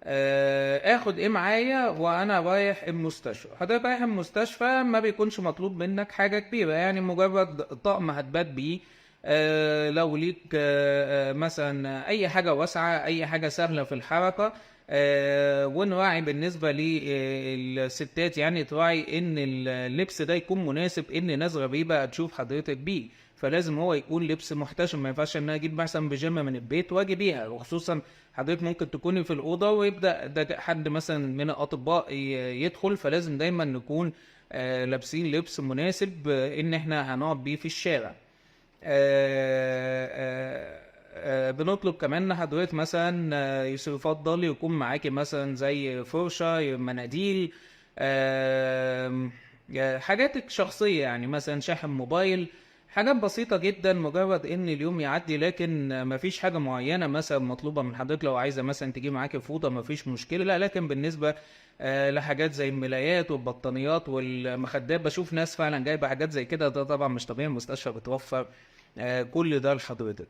اخد ايه معايا وانا رايح المستشفى. حضرتك رايح المستشفى ما بيكونش مطلوب منك حاجة كبيرة، يعني مجرد طقم هتبات بيه. لو ليك مثلا اي حاجة واسعة، اي حاجة سهلة في الحركة. ونراعي بالنسبة للستات، يعني تراعي ان اللبس ده يكون مناسب ان ناس غريبة هتشوف حضرتك بيه. فلازم هو يكون لبس محتشم، ما ينفعش ان انا اجيب مثلا بيجامه من البيت واجي بيها. وخصوصا حضرتك ممكن تكوني في الاوضه ويبدا ده حد مثلا من الاطباء يدخل، فلازم دايما نكون لابسين لبس مناسب ان احنا هنقعد بيه في الشارع. بنطلب كمان ان حضرتك مثلا يفضل يكون معاكي مثلا زي فرشة، مناديل، حاجاتك شخصية، يعني مثلا شاحن موبايل. حاجات بسيطة جدا، مجرد ان اليوم يعدي. لكن مفيش حاجة معينة مثلا مطلوبة من حضرتك. لو عايزة مثلا تجي معاكي فوطة مفيش مشكلة، لا. لكن بالنسبة لحاجات زي الملايات والبطانيات والمخدات، بشوف ناس فعلا جايبة حاجات زي كده. ده طبعا مش طبيعي، المستشفى بتوفر كل ده لحضرتك.